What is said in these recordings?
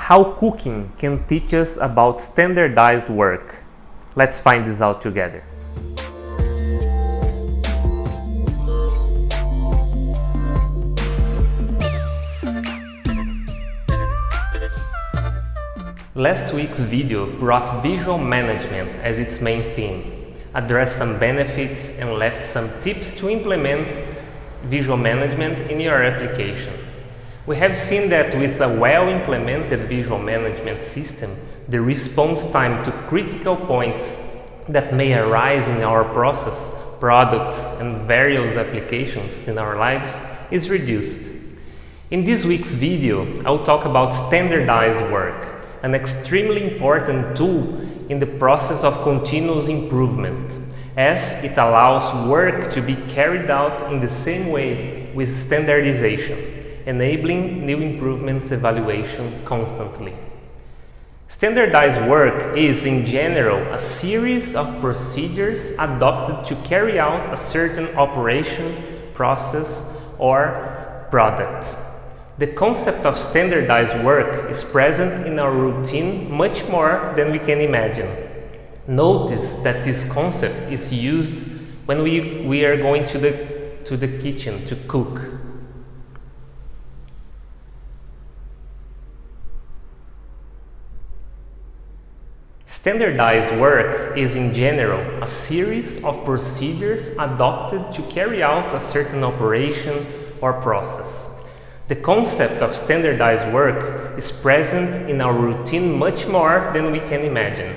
How cooking can teach us about standardized work. Let's find this out together. Last week's video brought visual management as its main theme, addressed some benefits and left some tips to implement visual management in your application. We have seen that with a well-implemented visual management system, the response time to critical points that may arise in our process, products, and various applications in our lives is reduced. In this week's video, I'll talk about standardized work, an extremely important tool in the process of continuous improvement, as it allows work to be carried out in the same way with standardization, enabling new improvements evaluation constantly. Standardized work is, in general, a series of procedures adopted to carry out a certain operation, process, or product. The concept of standardized work is present in our routine much more than we can imagine. Notice that this concept is used when we are going to the kitchen to cook. Standardized work is, in general, a series of procedures adopted to carry out a certain operation or process. The concept of standardized work is present in our routine much more than we can imagine.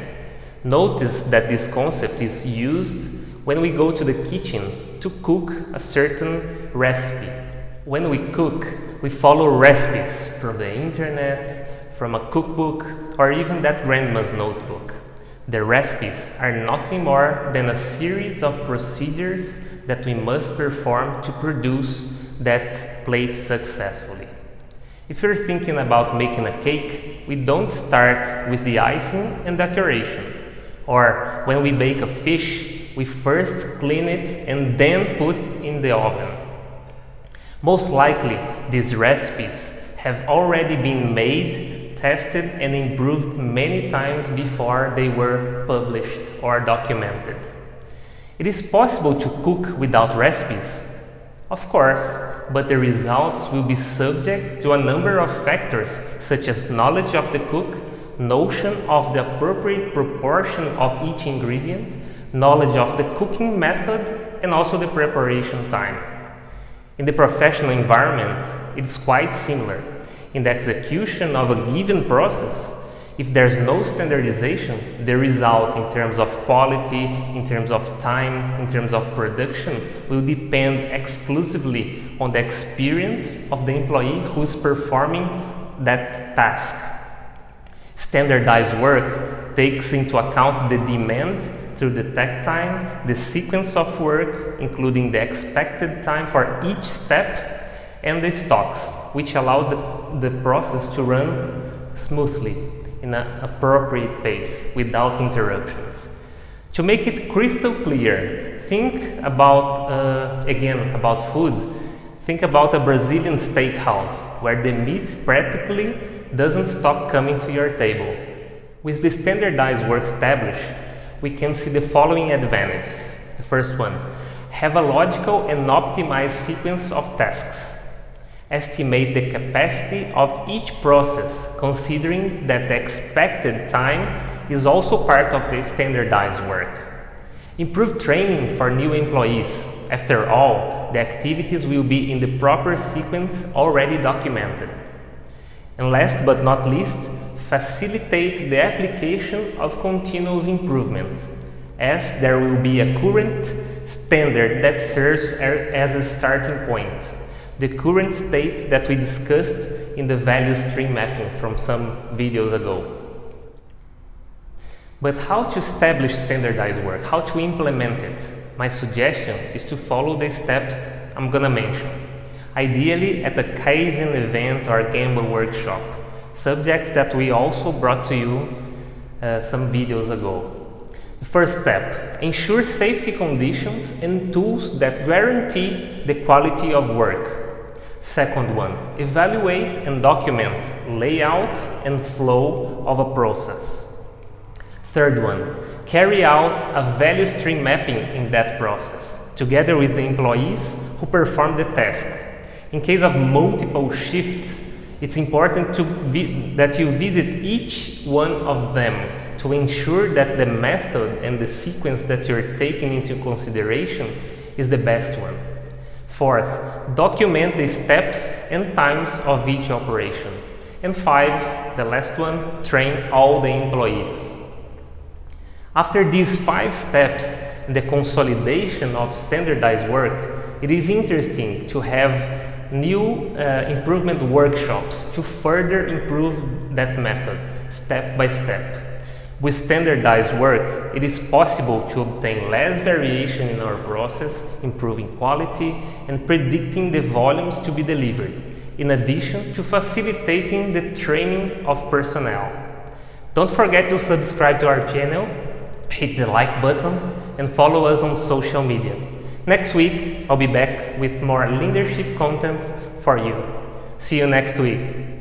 Notice that this concept is used when we go to the kitchen to cook a certain recipe. When we cook, we follow recipes from the internet, from a cookbook, or even that grandma's notebook. The recipes are nothing more than a series of procedures that we must perform to produce that plate successfully. If you're thinking about making a cake, we don't start with the icing and decoration. Or when we bake a fish, we first clean it and then put in the oven. Most likely, these recipes have already been made, tested, and improved many times before they were published or documented. It is possible to cook without recipes? Of course, but the results will be subject to a number of factors such as knowledge of the cook, notion of the appropriate proportion of each ingredient, knowledge of the cooking method, and also the preparation time. In the professional environment, it is quite similar. In the execution of a given process, if there's no standardization, the result in terms of quality, in terms of time, in terms of production will depend exclusively on the experience of the employee who's performing that task. Standardized work takes into account the demand through the takt time, the sequence of work, including the expected time for each step, and the stocks, which allow the process to run smoothly in an appropriate pace without interruptions. To make it crystal clear, think about, again, about food. Think about a Brazilian steakhouse where the meat practically doesn't stop coming to your table. With the standardized work established, we can see the following advantages. The first one, have a logical and optimized sequence of tasks. Estimate the capacity of each process, considering that the expected time is also part of the standardized work. Improve training for new employees. After all, the activities will be in the proper sequence already documented. And last but not least, facilitate the application of continuous improvement, as there will be a current standard that serves as a starting point. The current state that we discussed in the value stream mapping from some videos ago. But how to establish standardized work? How to implement it? My suggestion is to follow the steps I'm gonna mention. Ideally at a Kaizen event or Gemba workshop, subjects that we also brought to you some videos ago. The first step, ensure safety conditions and tools that guarantee the quality of work. Second one, evaluate and document layout and flow of a process. Third one, carry out a value stream mapping in that process, together with the employees who perform the task. In case of multiple shifts, it's important that you visit each one of them to ensure that the method and the sequence that you're taking into consideration is the best one. Fourth, document the steps and times of each operation. And 5, the last one, train all the employees. After these 5 steps and the consolidation of standardized work, it is interesting to have new improvement workshops to further improve that method step by step. With standardized work, it is possible to obtain less variation in our process, improving quality and predicting the volumes to be delivered, in addition to facilitating the training of personnel. Don't forget to subscribe to our channel, hit the like button and follow us on social media. Next week, I'll be back with more leadership content for you. See you next week.